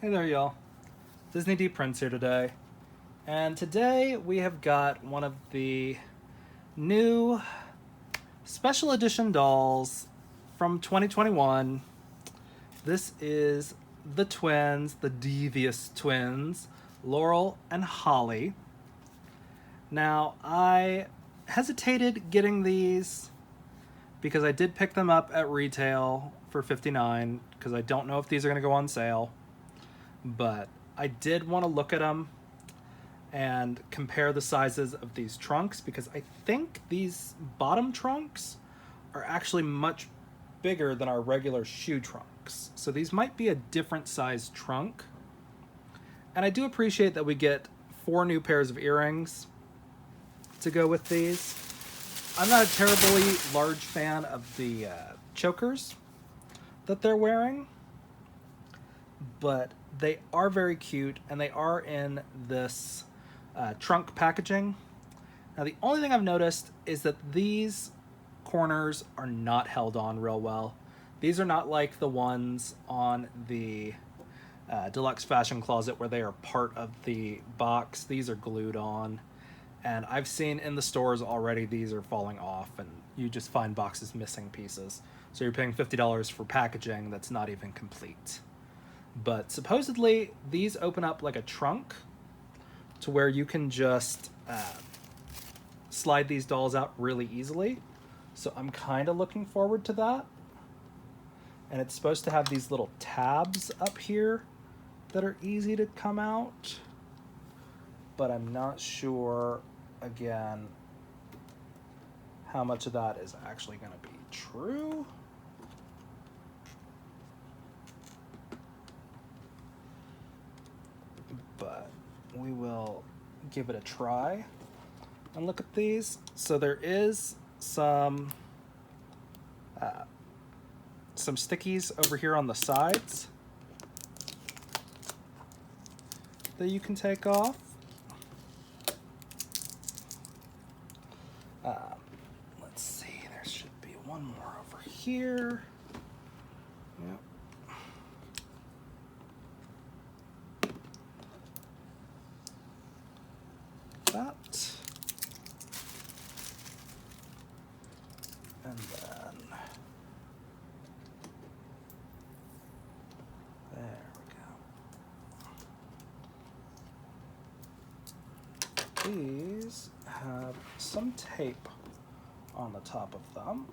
Hey there, y'all. Disney D Prince here today. And today we have got one of the new special edition dolls from 2021. This is the twins, the devious twins, Laurel and Holly. Now, I hesitated getting these because I did pick them up at retail for $59 because I don't know if these are going to go on sale. But I did want to look at them and compare the sizes of these trunks because I think these bottom trunks are actually much bigger than our regular shoe trunks. So these might be a different size trunk. And I do appreciate that we get 4 new pairs of earrings to go with these. I'm not a terribly large fan of the chokers that they're wearing, but they are very cute, and they are in this trunk packaging. Now, the only thing I've noticed is that these corners are not held on real well. These are not like the ones on the Deluxe Fashion Closet where they are part of the box. These are glued on, and I've seen in the stores already these are falling off, and you just find boxes missing pieces. So you're paying $50 for packaging that's not even complete. But supposedly these open up like a trunk to where you can just slide these dolls out really easily. So I'm kind of looking forward to that. And it's supposed to have these little tabs up here that are easy to come out. But I'm not sure, again, how much of that is actually going to be true. But we will give it a try and look at these. So there is some stickies over here on the sides that you can take off. Let's see, there should be one more over here. Yep. That, and then there we go. These have some tape on the top of them.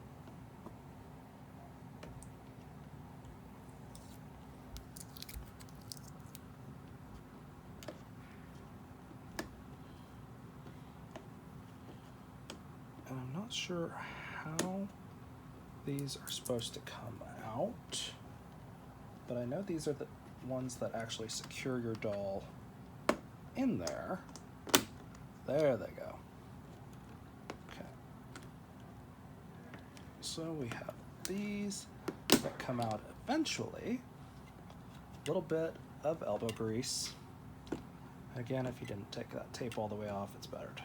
And I'm not sure how these are supposed to come out, but I know these are the ones that actually secure your doll in there. There they go. Okay. So we have these that come out eventually. A little bit of elbow grease. Again, if you didn't take that tape all the way off, it's better to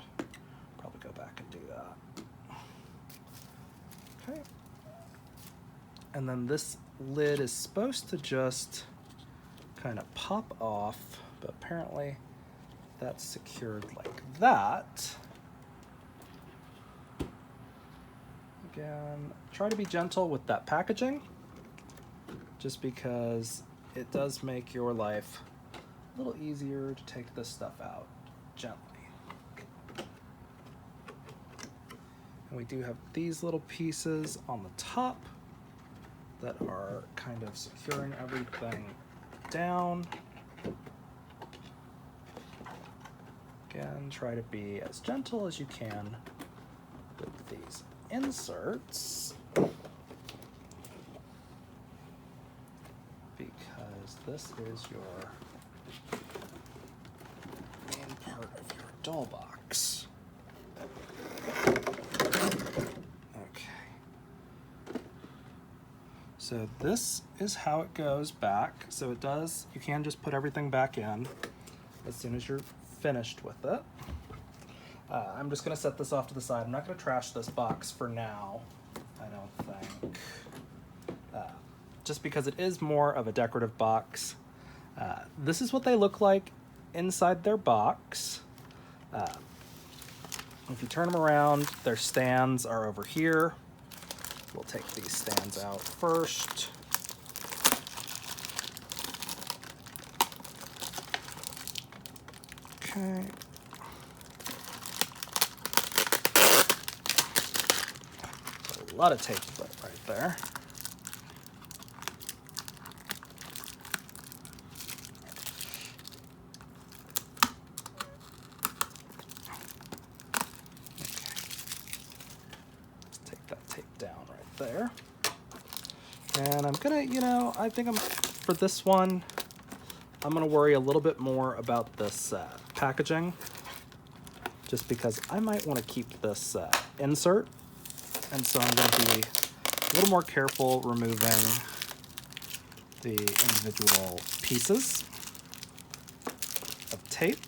probably go back and do that. Okay. And then this lid is supposed to just kind of pop off, but apparently that's secured like that. Again, try to be gentle with that packaging, just because it does make your life a little easier to take this stuff out gently. And we do have these little pieces on the top that are kind of securing everything down. Again, try to be as gentle as you can with these inserts, because this is your main part of your doll box. So this is how it goes back. So it does, you can just put everything back in as soon as you're finished with it. I'm just gonna set this off to the side. I'm not gonna trash this box for now, I don't think. Just because it is more of a decorative box. This is what they look like inside their box. If you turn them around, their stands are over here. We'll take these stands out first. Okay. A lot of tape right there. There. And I'm gonna, I think for this one, I'm gonna worry a little bit more about this packaging, just because I might want to keep this insert, and so I'm gonna be a little more careful removing the individual pieces of tape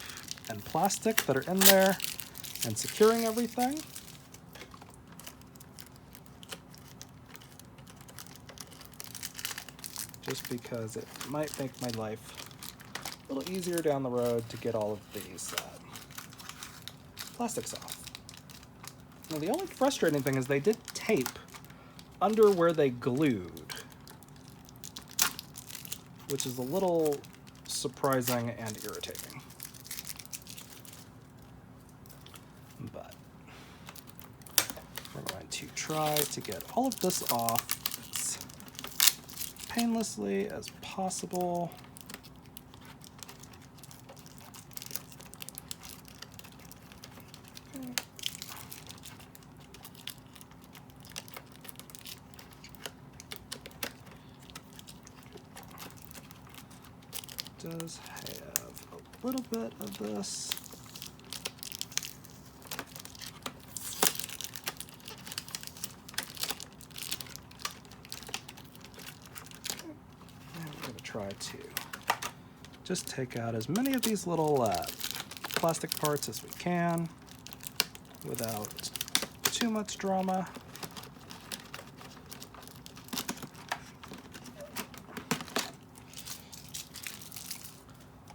and plastic that are in there and securing everything. Just because it might make my life a little easier down the road to get all of these plastics off. Now, the only frustrating thing is they did tape under where they glued, which is a little surprising and irritating. But we're going to try to get all of this off painlessly as possible. Okay. Does have a little bit of this. Try to just take out as many of these little plastic parts as we can without too much drama.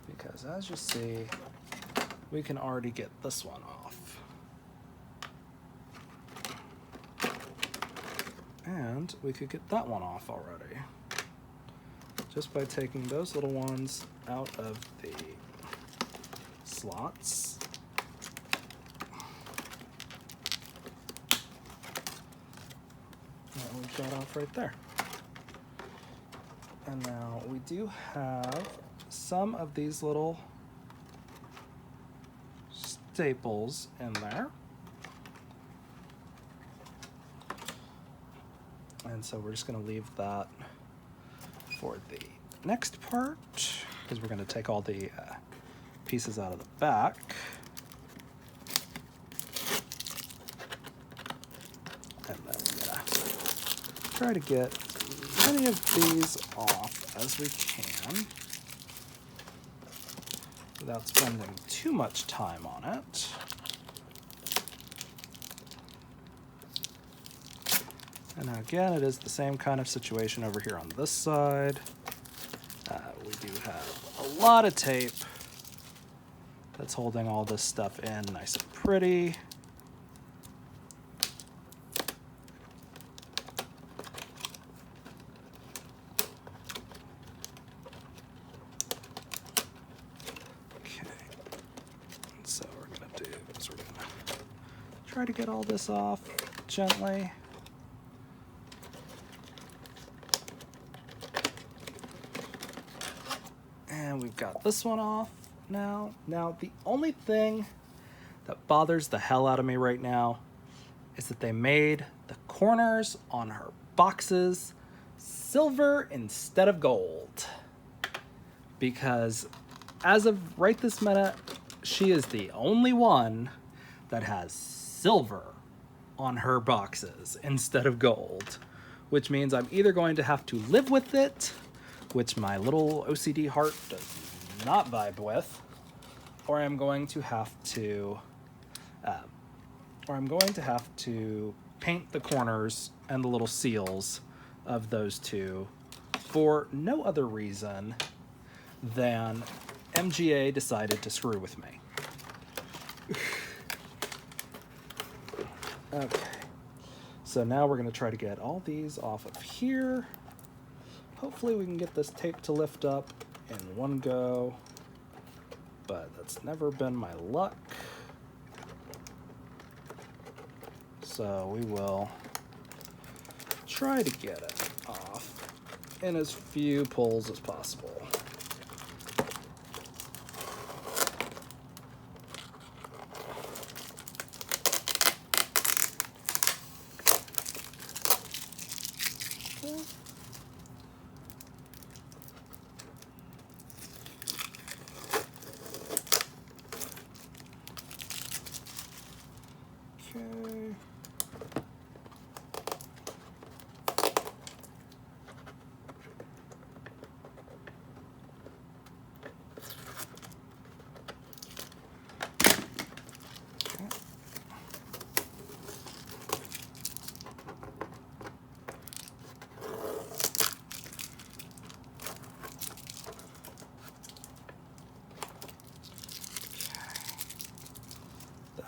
Because as you see, we can already get this one off. And we could get that one off already, just by taking those little ones out of the slots. That we've got off right there. And now we do have some of these little staples in there. And so we're just going to leave that for the next part, because we're going to take all the pieces out of the back. And then we're going to try to get as many of these off as we can without spending too much time on it. And now again, it is the same kind of situation over here on this side. We do have a lot of tape that's holding all this stuff in nice and pretty. Okay, and so what we're gonna do is we're gonna try to get all this off gently. And we've got this one off now. Now, the only thing that bothers the hell out of me right now is that they made the corners on her boxes silver instead of gold. Because as of right this minute, she is the only one that has silver on her boxes instead of gold, which means I'm either going to have to live with it, which my little OCD heart does not vibe with, or I'm going to have to paint the corners and the little seals of those two for no other reason than MGA decided to screw with me. Okay, so now we're going to try to get all these off of here. Hopefully we can get this tape to lift up in one go, but that's never been my luck. So we will try to get it off in as few pulls as possible. Okay.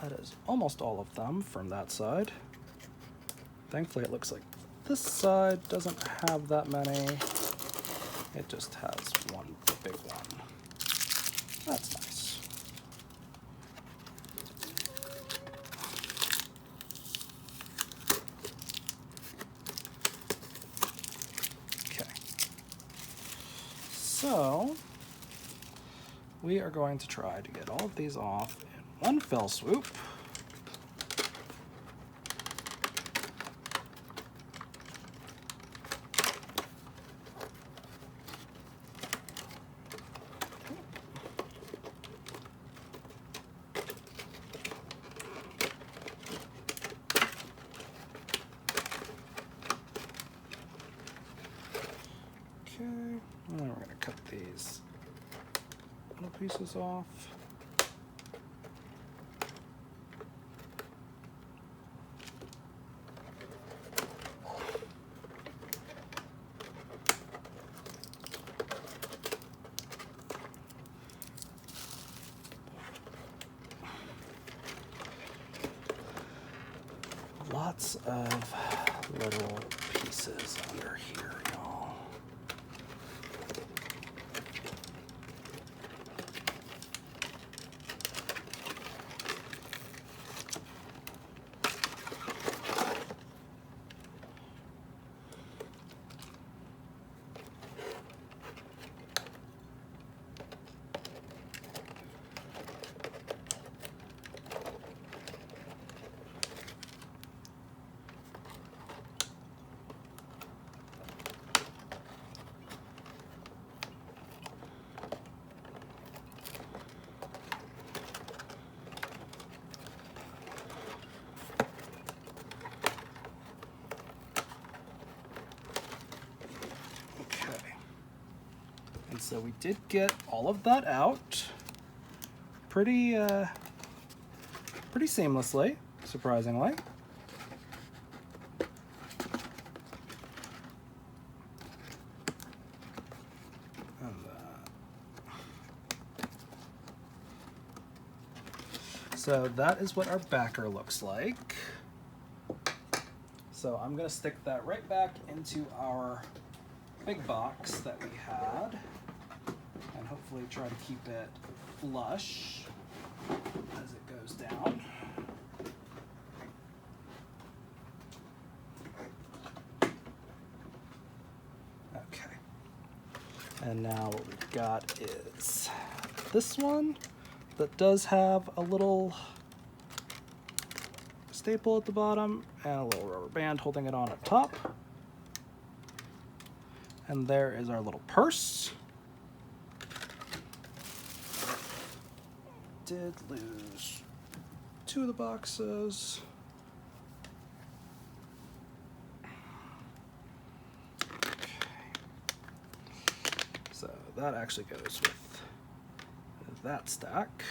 That is almost all of them from that side. Thankfully, it looks like this side doesn't have that many. It just has one big one. That's nice. Okay. So, we are going to try to get all of these off in one fell swoop. Okay, and then we're going to cut these little pieces off. Lots of little pieces under here, y'all. So we did get all of that out pretty seamlessly, surprisingly. So that is what our backer looks like. So I'm going to stick that right back into our big box that we had, and hopefully try to keep it flush as it goes down. Okay. And now what we've got is this one that does have a little staple at the bottom and a little rubber band holding it on at top. And there is our little purse. Did lose 2 of the boxes. Okay. So that actually goes with that stack.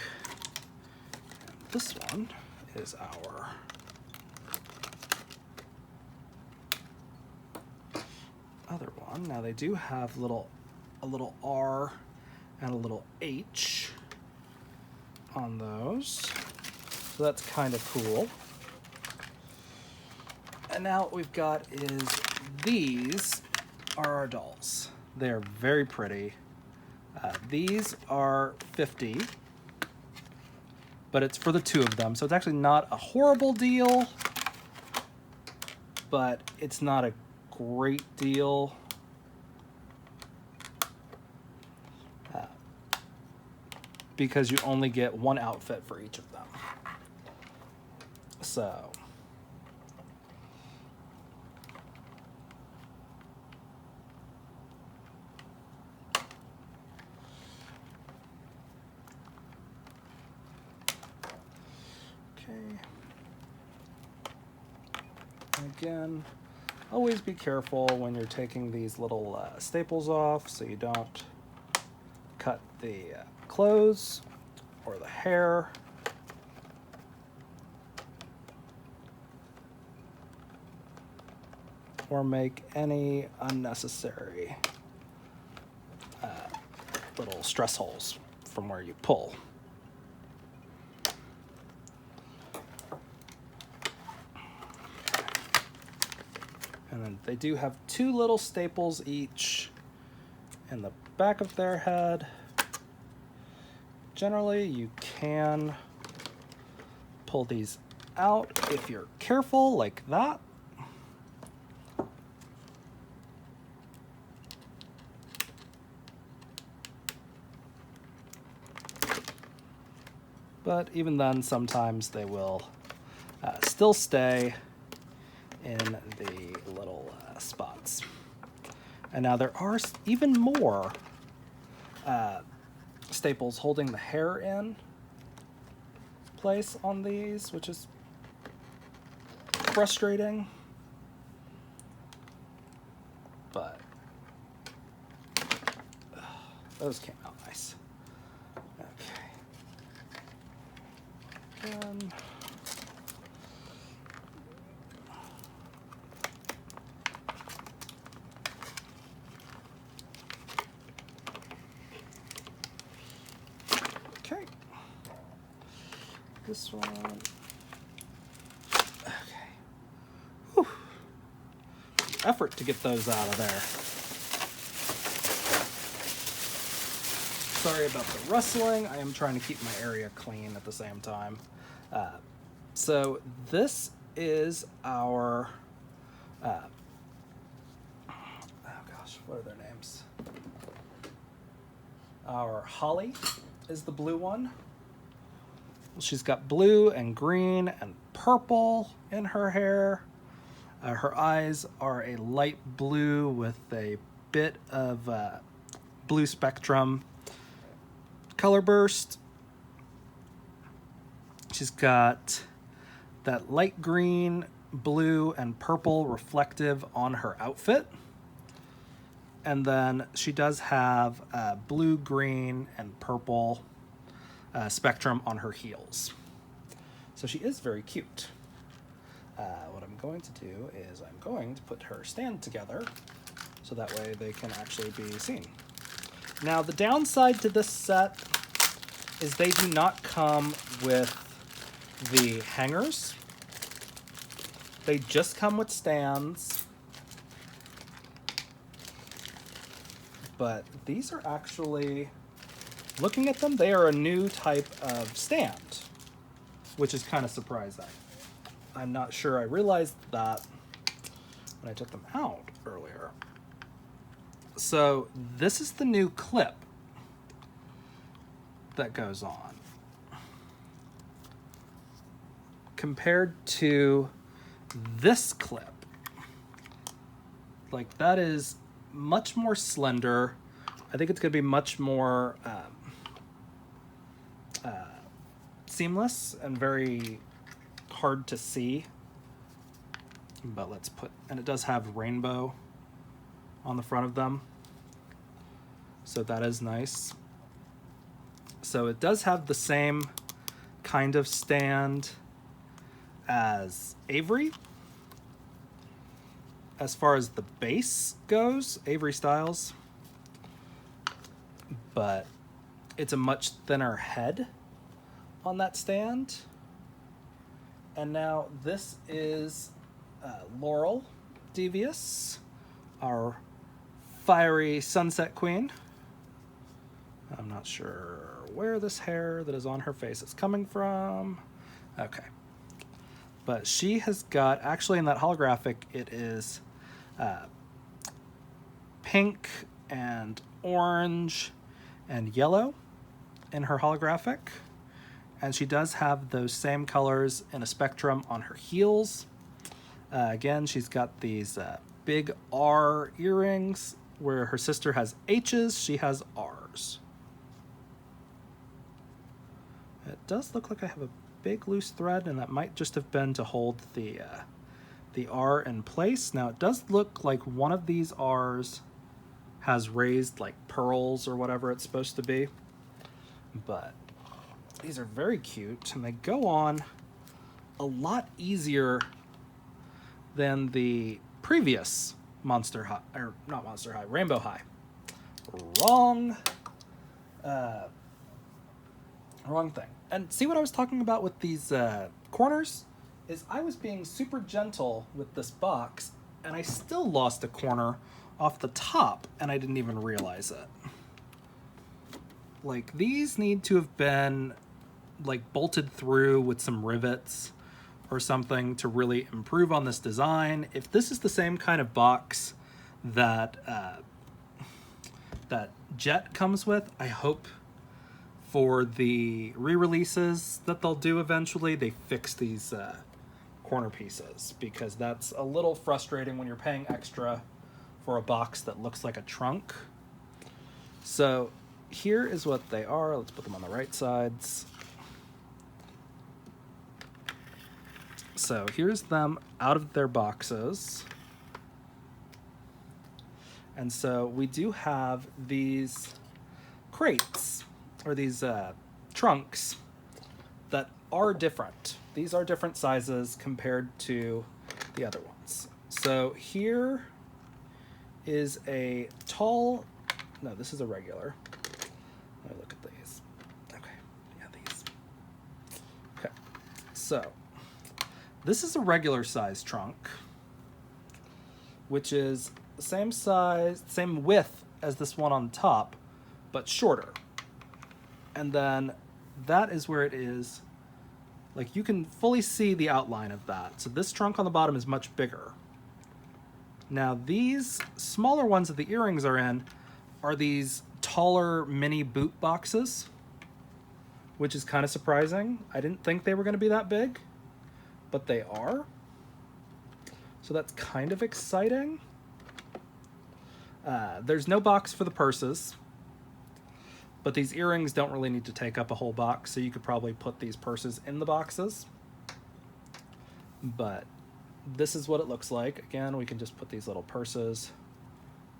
And this one is our other one. Now they do have a little R and a little H on those. So that's kind of cool. And now what we've got is these are our dolls. They're very pretty. These are 50, but it's for the two of them. So it's actually not a horrible deal, but it's not a great deal. Because you only get one outfit for each of them. So again, always be careful when you're taking these little staples off so you don't cut the clothes or the hair. Or make any unnecessary little stress holes from where you pull. And then they do have two little staples each in the back of their head. Generally, you can pull these out if you're careful, like that. But even then, sometimes they will still stay in the little spots. And now there are even more staples holding the hair in place on these, which is frustrating. But those came out nice. Okay. Again. Okay. This one. Okay. Whew. Effort to get those out of there. Sorry about the rustling. I am trying to keep my area clean at the same time. So this is our, oh gosh, what are their names? Our Holly is the blue one. She's got blue and green and purple in her hair. Her eyes are a light blue with a bit of blue spectrum color burst. She's got that light green, blue, and purple reflective on her outfit. And then she does have blue, green, and purple spectrum on her heels. So she is very cute. What I'm going to do is I'm going to put her stand together so that way they can actually be seen. Now, the downside to this set is they do not come with the hangers. They just come with stands. But these are actually, looking at them, they are a new type of stand, which is kind of surprising. I'm not sure I realized that when I took them out earlier. So this is the new clip that goes on compared to this clip. Like, that is much more slender. I think it's going to be much more seamless and very hard to see. But let's put, and it does have rainbow on the front of them, so that is nice. So it does have the same kind of stand as Avery. As far as the base goes, Avery Styles. But it's a much thinner head on that stand. And now this is Laurel Devious, our fiery sunset queen. I'm not sure where this hair that is on her face is coming from. Okay. But she has got, actually in that holographic, it is pink and orange and yellow in her holographic. And she does have those same colors in a spectrum on her heels. Again, she's got these big R earrings where her sister has H's, she has R's. It does look like I have a big loose thread, and that might just have been to hold the R in place. Now it does look like one of these R's has raised like pearls or whatever it's supposed to be, but these are very cute, and they go on a lot easier than the previous Monster High, or not Monster High, Rainbow High. Wrong thing. And see what I was talking about with these corners? Is I was being super gentle with this box, and I still lost a corner off the top, and I didn't even realize it. Like, these need to have been like bolted through with some rivets or something to really improve on this design. If this is the same kind of box that that Jet comes with, I hope for the re-releases that they'll do eventually, they fix these corner pieces, because that's a little frustrating when you're paying extra for a box that looks like a trunk. So here is what they are. Let's put them on the right sides. So here's them out of their boxes. And so we do have these crates, or these trunks, that are different. These are different sizes compared to the other ones. So here is a tall, no, this is a regular. Let me look at these. Okay, yeah, these. Okay, so this is a regular size trunk, which is the same size, same width as this one on top, but shorter. And then that is where it is, like, you can fully see the outline of that. So this trunk on the bottom is much bigger. Now these smaller ones that the earrings are in are these taller mini boot boxes, which is kind of surprising. I didn't think they were going to be that big, but they are. So that's kind of exciting. There's no box for the purses, but these earrings don't really need to take up a whole box, so you could probably put these purses in the boxes. But this is what it looks like. Again, we can just put these little purses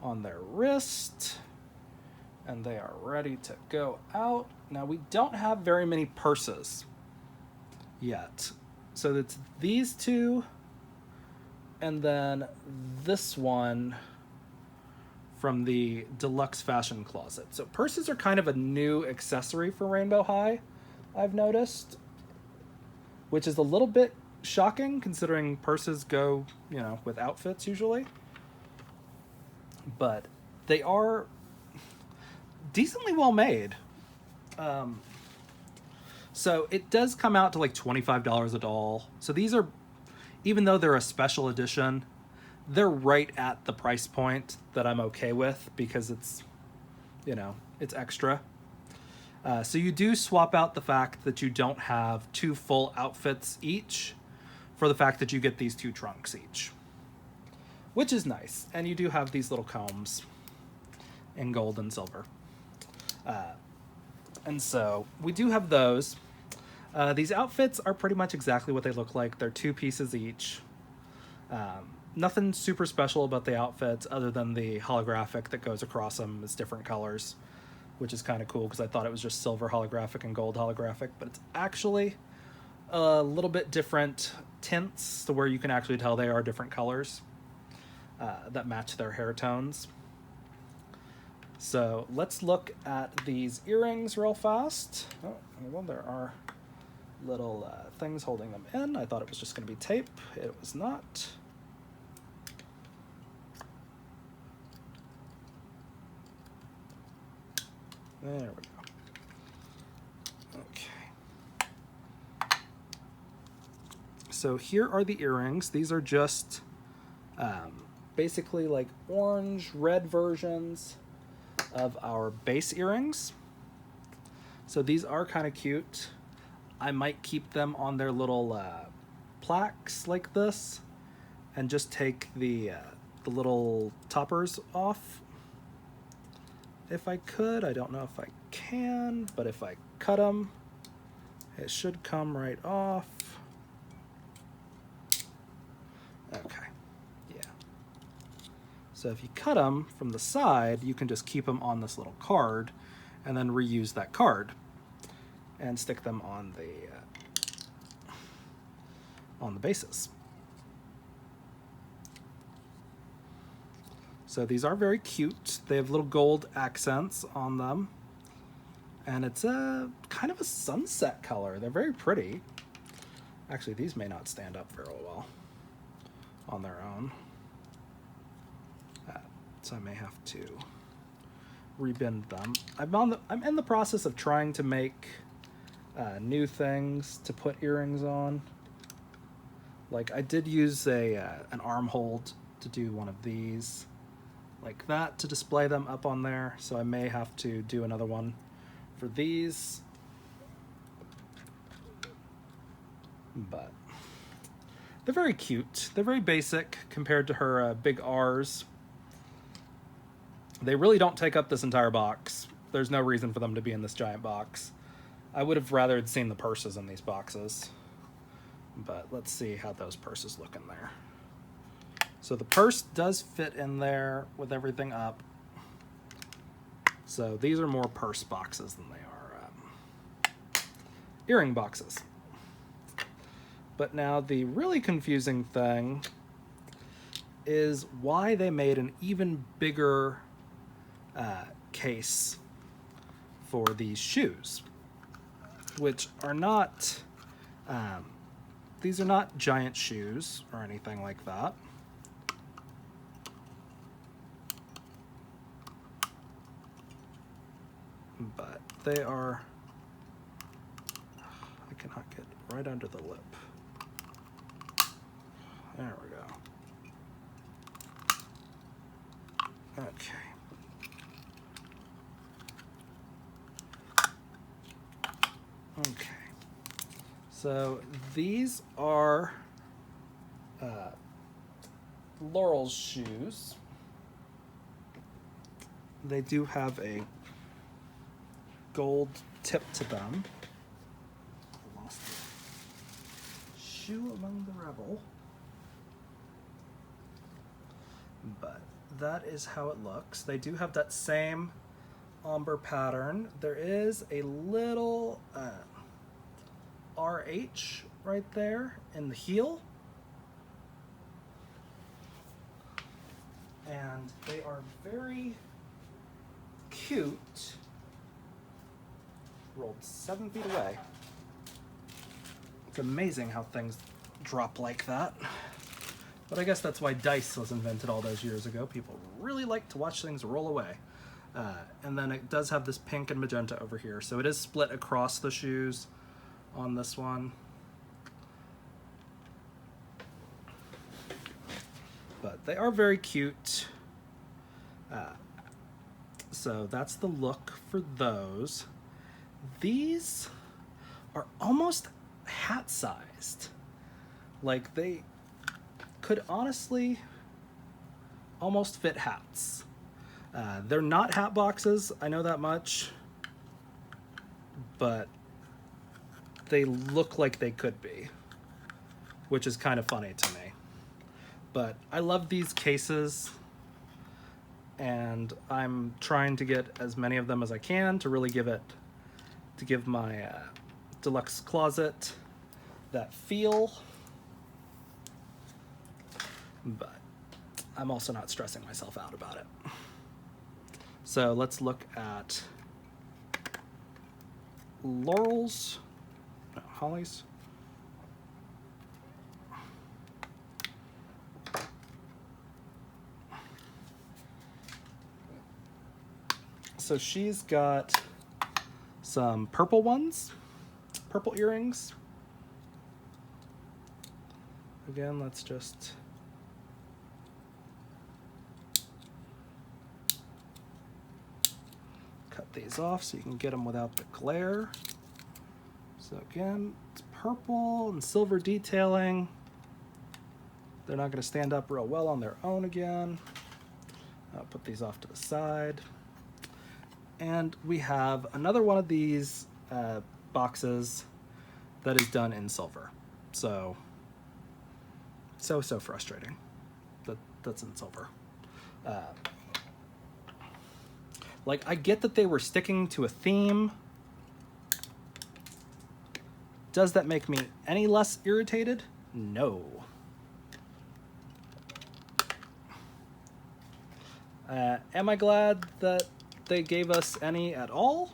on their wrist, and they are ready to go out. Now, we don't have very many purses yet. So it's these two, and then this one from the Deluxe Fashion Closet. So purses are kind of a new accessory for Rainbow High, I've noticed, which is a little bit shocking considering purses go, you know, with outfits usually. But they are decently well made. So it does come out to like $25 a doll. So these are, even though they're a special edition, they're right at the price point that I'm okay with, because it's, you know, it's extra. So you do swap out the fact that you don't have two full outfits each for the fact that you get these two trunks each, which is nice. And you do have these little combs in gold and silver. And so we do have those. These outfits are pretty much exactly what they look like. They're two pieces each. Nothing super special about the outfits other than the holographic that goes across them is different colors, which is kind of cool because I thought it was just silver holographic and gold holographic, but it's actually a little bit different tints to where you can actually tell they are different colors that match their hair tones. So let's look at these earrings real fast. Oh, well, there are little things holding them in. I thought it was just going to be tape. It was not. There we go. Okay. So here are the earrings. These are just basically like orange, red versions of our base earrings. So these are kind of cute. I might keep them on their little plaques like this and just take the little toppers off if I could. I don't know if I can, but if I cut them, it should come right off. Okay, yeah. So if you cut them from the side, you can just keep them on this little card and then reuse that card and stick them on the bases. So these are very cute. They have little gold accents on them. And it's a kind of a sunset color. They're very pretty. Actually, these may not stand up very well on their own. So I may have to rebend them. I'm in the process of trying to make new things to put earrings on. Like I did use an arm hold to do one of these like that to display them up on there. So I may have to do another one for these. But they're very cute. They're very basic compared to her big R's. They really don't take up this entire box. There's no reason for them to be in this giant box. I would have rather seen the purses in these boxes. But let's see how those purses look in there. So the purse does fit in there with everything up. So these are more purse boxes than they are earring boxes. But now the really confusing thing is why they made an even bigger case for these shoes, which are not, these are not giant shoes or anything like that. But they are, I cannot get right under the lip. There we go. Okay. Okay. So these are Laurel's shoes. They do have a gold tip to them. I lost the shoe among the rebel. But that is how it looks. They do have that same ombre pattern. There is a little RH right there in the heel. And they are very cute. Rolled 7 feet away. It's amazing how things drop like that. But I guess that's why dice was invented all those years ago. People really like to watch things roll away. And then it does have this pink and magenta over here. So it is split across the shoes on this one. But they are very cute. So that's the look for those. These are almost hat-sized. Like they could honestly almost fit hats. They're not hat boxes, I know that much, but they look like they could be, which is kind of funny to me. But I love these cases, and I'm trying to get as many of them as I can to really give my deluxe closet that feel. But I'm also not stressing myself out about it. So let's look at Laurel's, no, Holly's. So she's got some purple ones, purple earrings. Again, let's just cut these off so you can get them without the glare. So again, it's purple and silver detailing. They're not going to stand up real well on their own again. I'll put these off to the side. And we have another one of these boxes that is done in silver. So frustrating that that's in silver. Like, I get that they were sticking to a theme. Does that make me any less irritated? No. Am I glad that they gave us any at all?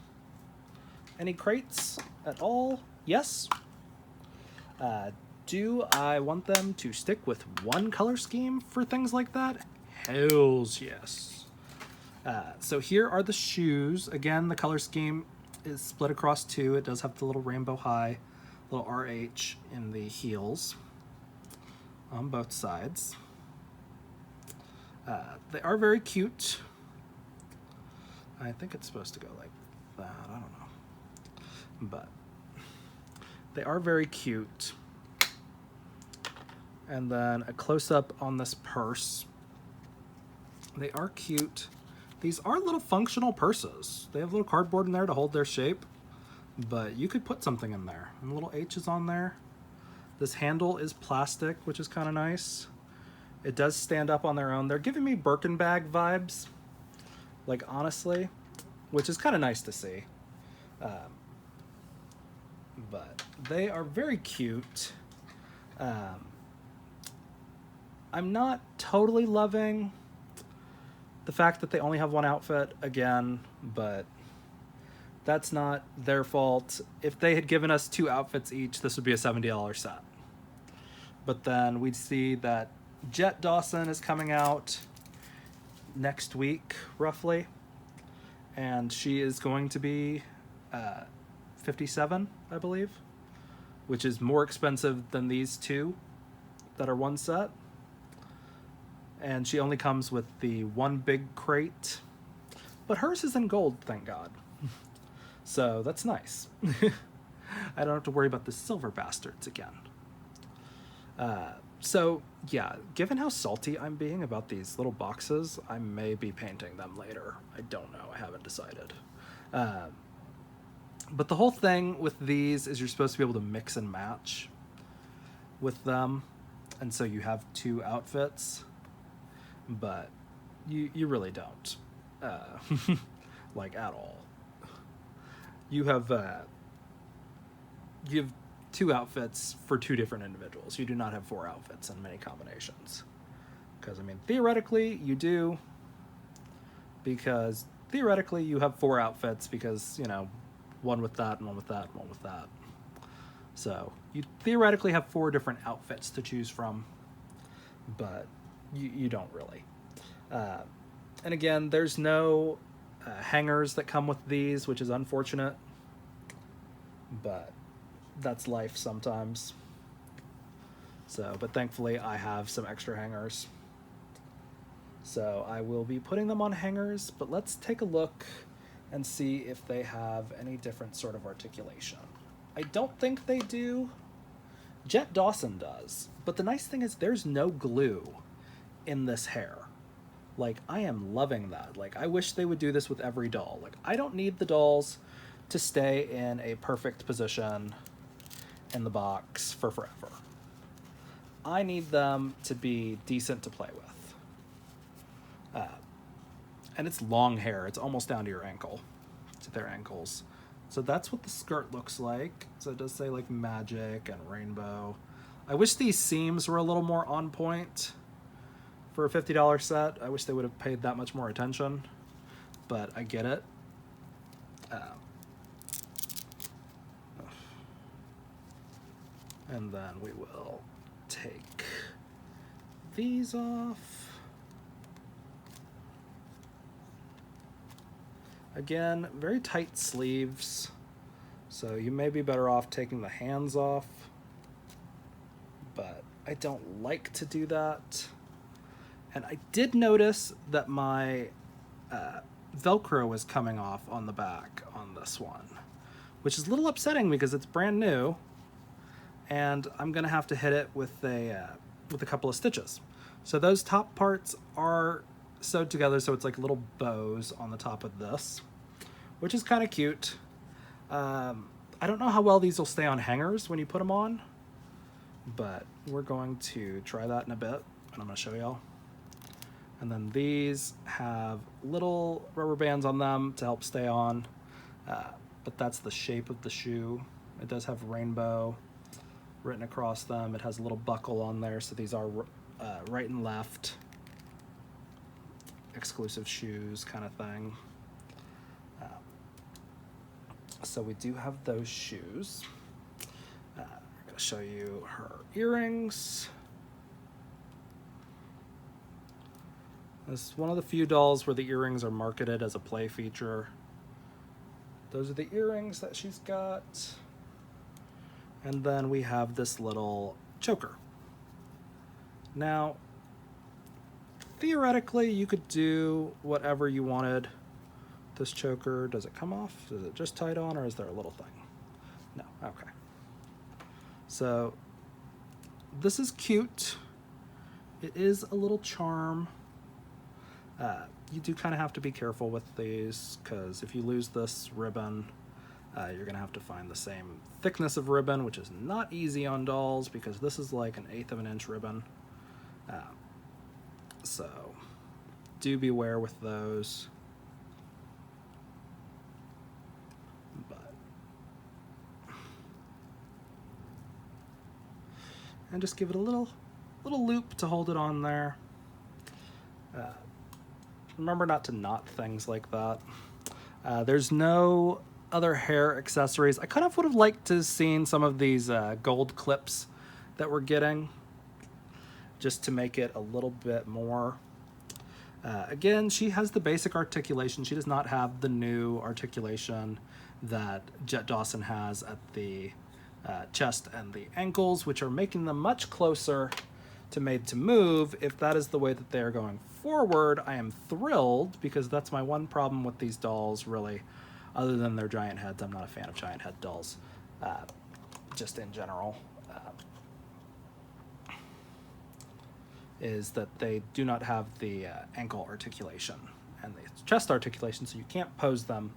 Any crates at all? Yes. Do I want them to stick with one color scheme for things like that? Hells yes. So here are the shoes. Again, the color scheme is split across two. It does have the little rainbow high, little RH in the heels on both sides. They are very cute. I think it's supposed to go like that. I don't know. But they are very cute. And then a close-up on this purse. They are cute. These are little functional purses. They have little cardboard in there to hold their shape, but you could put something in there. And little H's on there. This handle is plastic, which is kind of nice. It does stand up on their own. They're giving me Birkin bag vibes, like, honestly, which is kind of nice to see. But they are very cute. I'm not totally loving the fact that they only have one outfit again, but that's not their fault. If they had given us 2 outfits each, this would be a $70 set. But then we'd see that Jet Dawson is coming out next week, roughly, and she is going to be $57, I believe, which is more expensive than these 2 that are one set. And she only comes with the one big crate, but hers is in gold, thank God. So that's nice. I don't have to worry about the silver bastards again. So yeah, given how salty I'm being about these little boxes, I may be painting them later. I don't know, I haven't decided. But the whole thing with these is you're supposed to be able to mix and match with them. And so you have 2 outfits, but you really don't, like, at all. You have 2 outfits for 2 different individuals. You do not have 4 outfits in many combinations. Because, I mean, theoretically, you do. Because theoretically, you have 4 outfits because, you know, one with that, and one with that, and one with that. So, you theoretically have 4 different outfits to choose from. But you don't really. And again, there's no hangers that come with these, which is unfortunate. But that's life sometimes. So, but thankfully I have some extra hangers. So I will be putting them on hangers, but let's take a look and see if they have any different sort of articulation. I don't think they do. Jet Dawson does, but the nice thing is there's no glue in this hair. Like, I am loving that. Like, I wish they would do this with every doll. Like, I don't need the dolls to stay in a perfect position in the box for forever. I need them to be decent to play with. And it's long hair. It's almost down to your ankle, to their ankles. So that's what the skirt looks like. So it does say, like, magic and rainbow. I wish these seams were a little more on point for a $50 set. I wish they would have paid that much more attention. but I get it. And then we will take these off. Again, very tight sleeves, so you may be better off taking the hands off, but I don't like to do that. And I did notice that my Velcro is coming off on the back on this one, which is a little upsetting because it's brand new, and I'm gonna have to hit it with a couple of stitches. So those top parts are sewed together, so it's like little bows on the top of this, which is kind of cute. I don't know how well these will stay on hangers when you put them on, but we're going to try that in a bit, and I'm going to show y'all. And then these have little rubber bands on them to help stay on, but that's the shape of the shoe. It does have rainbow written across them. It has a little buckle on there, so these are right and left exclusive shoes kind of thing. So we do have those shoes. I'm going to show you her earrings. This is one of the few dolls where the earrings are marketed as a play feature. Those are the earrings that she's got. And then we have this little choker. Now, theoretically, you could do whatever you wanted. This choker, does it come off? Is it just tied on, or is there a little thing? No, okay. So this is cute. It is a little charm. You do kind of have to be careful with these, because if you lose this ribbon, you're gonna have to find the same thickness of ribbon, which is not easy on dolls because this is like 1/8 of an inch ribbon. So do beware with those. And just give it a little loop to hold it on there. Remember not to knot things like that. There's no other hair accessories. I kind of would have liked to have seen some of these gold clips that we're getting, just to make it a little bit more. Again, she has the basic articulation. She does not have the new articulation that Jet Dawson has at the chest and the ankles, which are making them much closer to Made to Move. If that is the way that they're going forward, I am thrilled, because that's my one problem with these dolls, really, other than their giant heads. I'm not a fan of giant head dolls, just in general, is that they do not have the ankle articulation and the chest articulation, so you can't pose them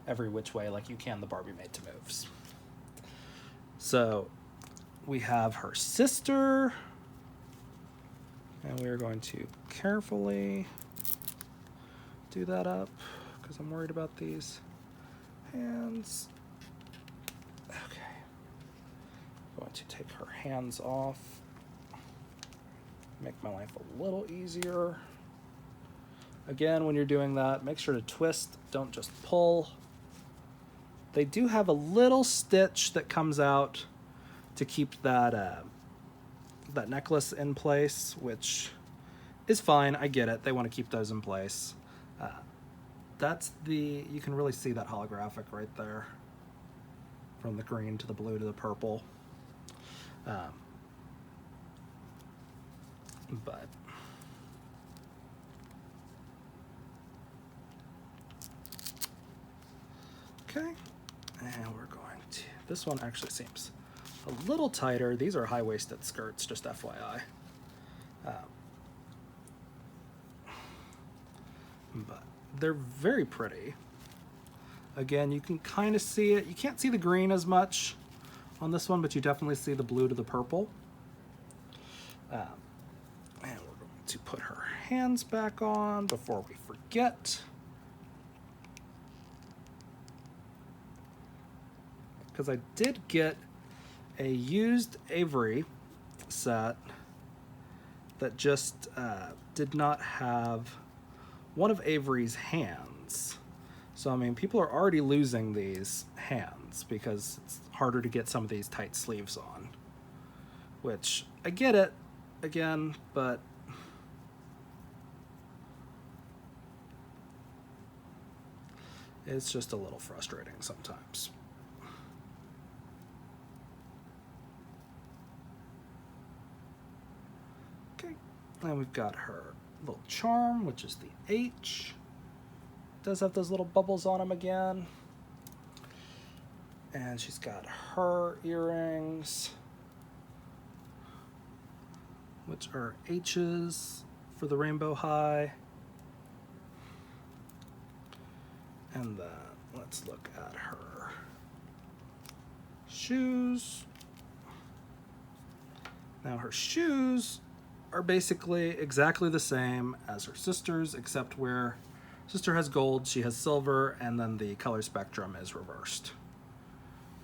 every which way like you can the Barbie Made to Moves. So we have her sister, and we are going to carefully do that up because I'm worried about these hands. Okay, I'm going to take her hands off, make my life a little easier. Again, when you're doing that, make sure to twist, don't just pull. They do have a little stitch that comes out to keep that that necklace in place, which is fine. I get it. They want to keep those in place. That's the, you can really see that holographic right there, from the green to the blue to the purple. But okay. And we're going to, this one actually seems a little tighter. These are high-waisted skirts, just FYI. But they're very pretty. Again, you can kind of see it. You can't see the green as much on this one, but you definitely see the blue to the purple. And we're going to put her hands back on before we forget, because I did get a used Avery set that just did not have one of Avery's hands. pants. So, I mean, people are already losing these hands because it's harder to get some of these tight sleeves on. Which, I get it, again, but it's just a little frustrating sometimes. Okay, and we've got her little charm, which is the H. Does have those little bubbles on them again. And she's got her earrings, which are H's for the rainbow high. And then let's look at her shoes. Now her shoes are basically exactly the same as her sister's, except where sister has gold, she has silver, and then the color spectrum is reversed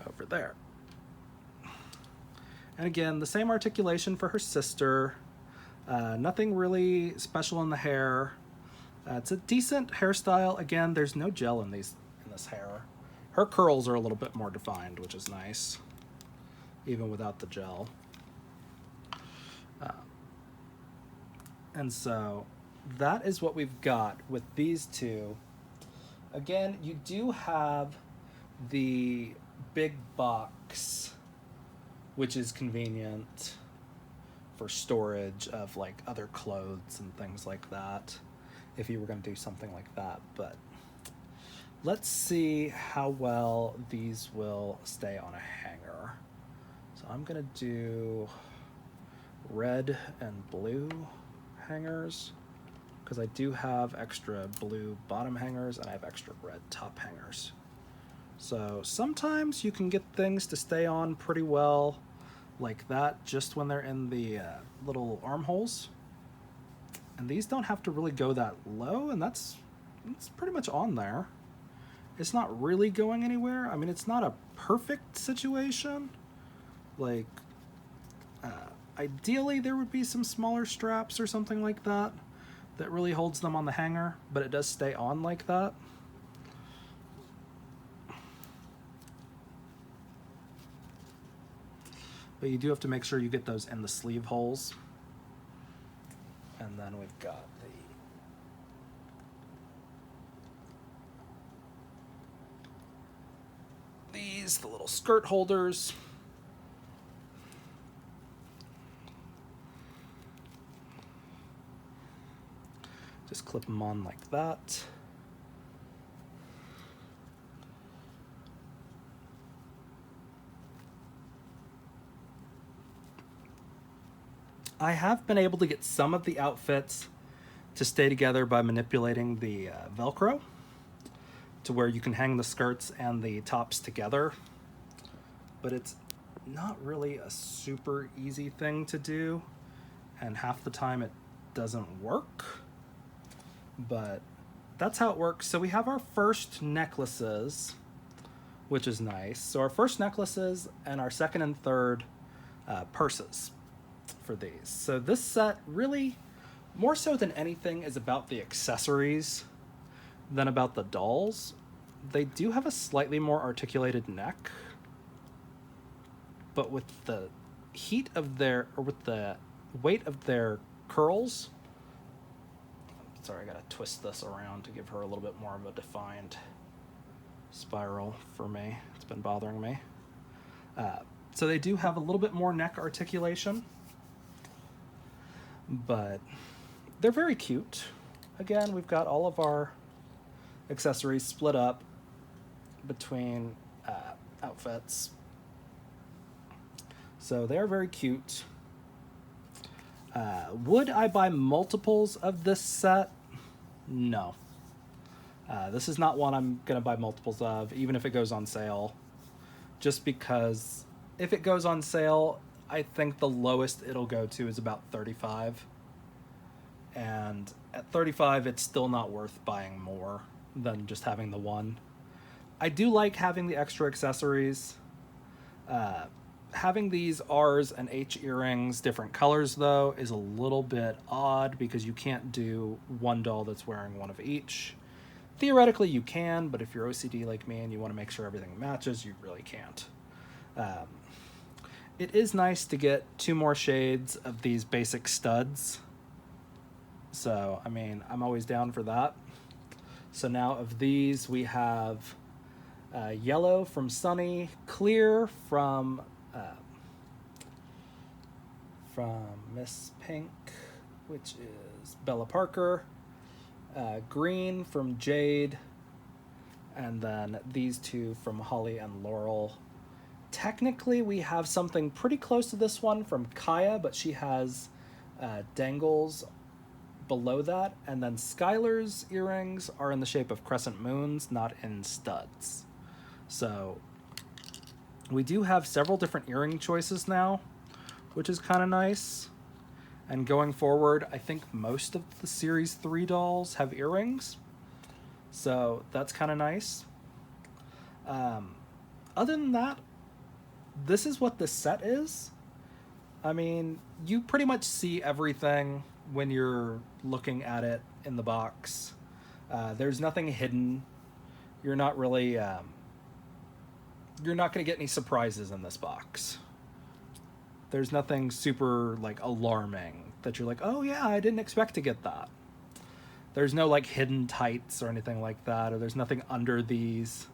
over there. And again, the same articulation for her sister. Nothing really special in the hair. It's a decent hairstyle. Again, there's no gel in this hair. Her curls are a little bit more defined, which is nice, even without the gel. And so that is what we've got with these two. Again, you do have the big box, which is convenient for storage of like other clothes and things like that, if you were going to do something like that. But let's see how well these will stay on a hanger. So I'm going to do red and blue hangers, because I do have extra blue bottom hangers and I have extra red top hangers. So sometimes you can get things to stay on pretty well like that just when they're in the little armholes. And these don't have to really go that low, and it's pretty much on there. It's not really going anywhere. I mean, it's not a perfect situation. Like, ideally there would be some smaller straps or something like that that really holds them on the hanger, but it does stay on like that. But you do have to make sure you get those in the sleeve holes. And then we've got the little skirt holders. Just clip them on like that. I have been able to get some of the outfits to stay together by manipulating the Velcro to where you can hang the skirts and the tops together, but it's not really a super easy thing to do, and half the time it doesn't work, but that's how it works. So we have our first necklaces, which is nice. So our first necklaces and our second and third purses for these. So this set really, more so than anything, is about the accessories than about the dolls. They do have a slightly more articulated neck, but with the heat of their, or with the weight of their curls, sorry, I gotta twist this around to give her a little bit more of a defined spiral for me. It's been bothering me. So they do have a little bit more neck articulation, but they're very cute. Again, we've got all of our accessories split up between outfits. So they're very cute. Would I buy multiples of this set? No. This is not one I'm going to buy multiples of, even if it goes on sale. Just because if it goes on sale, I think the lowest it'll go to is about $35. And at $35, it's still not worth buying more than just having the one. I do like having the extra accessories. Having these R's and H earrings, different colors though, is a little bit odd because you can't do one doll that's wearing one of each. theoretically you can, but if you're OCD like me and you want to make sure everything matches, you really can't. It is nice to get 2 more shades of these basic studs. So, I mean, I'm always down for that. So now of these, we have yellow from Sunny, clear from Miss Pink, which is Bella Parker, green from Jade, and then these 2 from Holly and Laurel. Technically, we have something pretty close to this one from Kaya, but she has dangles below that, and then Skylar's earrings are in the shape of crescent moons, not in studs. So we do have several different earring choices now, which is kind of nice. And going forward, I think most of the Series 3 dolls have earrings, so that's kind of nice. Other than that, this is what this set is. I mean, you pretty much see everything when you're looking at it in the box. There's nothing hidden. You're not really, you're not going to get any surprises in this box. There's nothing super, like, alarming that you're like, oh yeah, I didn't expect to get that. There's no, like, hidden tights or anything like that, or there's nothing under these,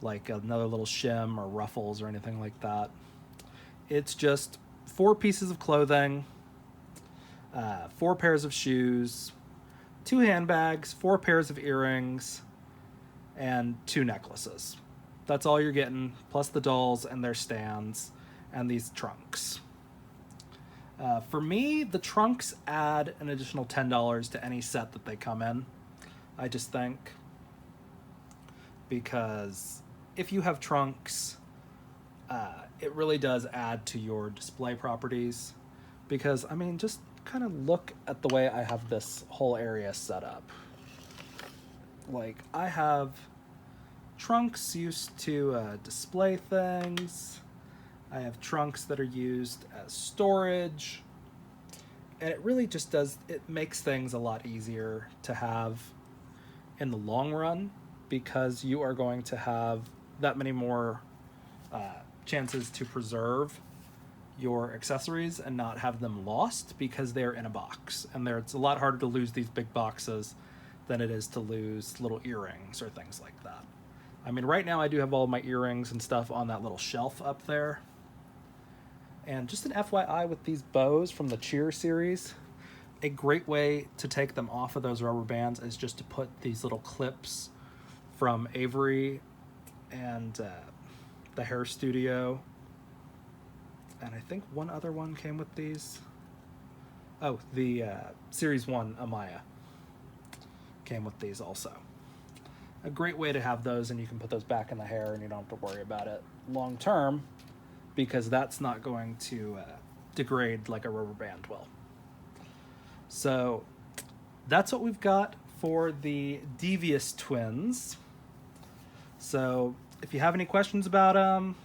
like another little shim or ruffles or anything like that. It's just 4 pieces of clothing, 4 pairs of shoes, 2 handbags, 4 pairs of earrings, and 2 necklaces. That's all you're getting, plus the dolls and their stands and these trunks. For me, the trunks add an additional $10 to any set that they come in, I just think. Because if you have trunks, it really does add to your display properties. Because, I mean, just kind of look at the way I have this whole area set up. Like, I have trunks used to display things. I have trunks that are used as storage. And it really just does, it makes things a lot easier to have in the long run, because you are going to have that many more chances to preserve your accessories and not have them lost because they're in a box. And it's a lot harder to lose these big boxes than it is to lose little earrings or things like that. I mean, right now I do have all my earrings and stuff on that little shelf up there. And just an FYI with these bows from the Cheer series, a great way to take them off of those rubber bands is just to put these little clips from Avery and the Hair Studio. And I think one other one came with these. Oh, the Series 1 Amaya came with these also. A great way to have those, and you can put those back in the hair and you don't have to worry about it long term, because that's not going to degrade like a rubber band will. So that's what we've got for the Devious Twins. So if you have any questions about them,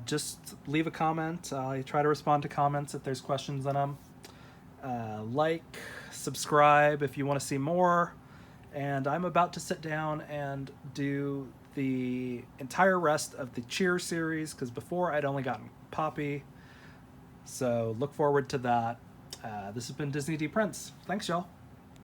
just leave a comment. I try to respond to comments if there's questions on them. Like, subscribe if you want to see more. And I'm about to sit down and do the entire rest of the Cheer series, because before I'd only gotten Poppy. So look forward to that. This has been Disney D Prince. Thanks, y'all.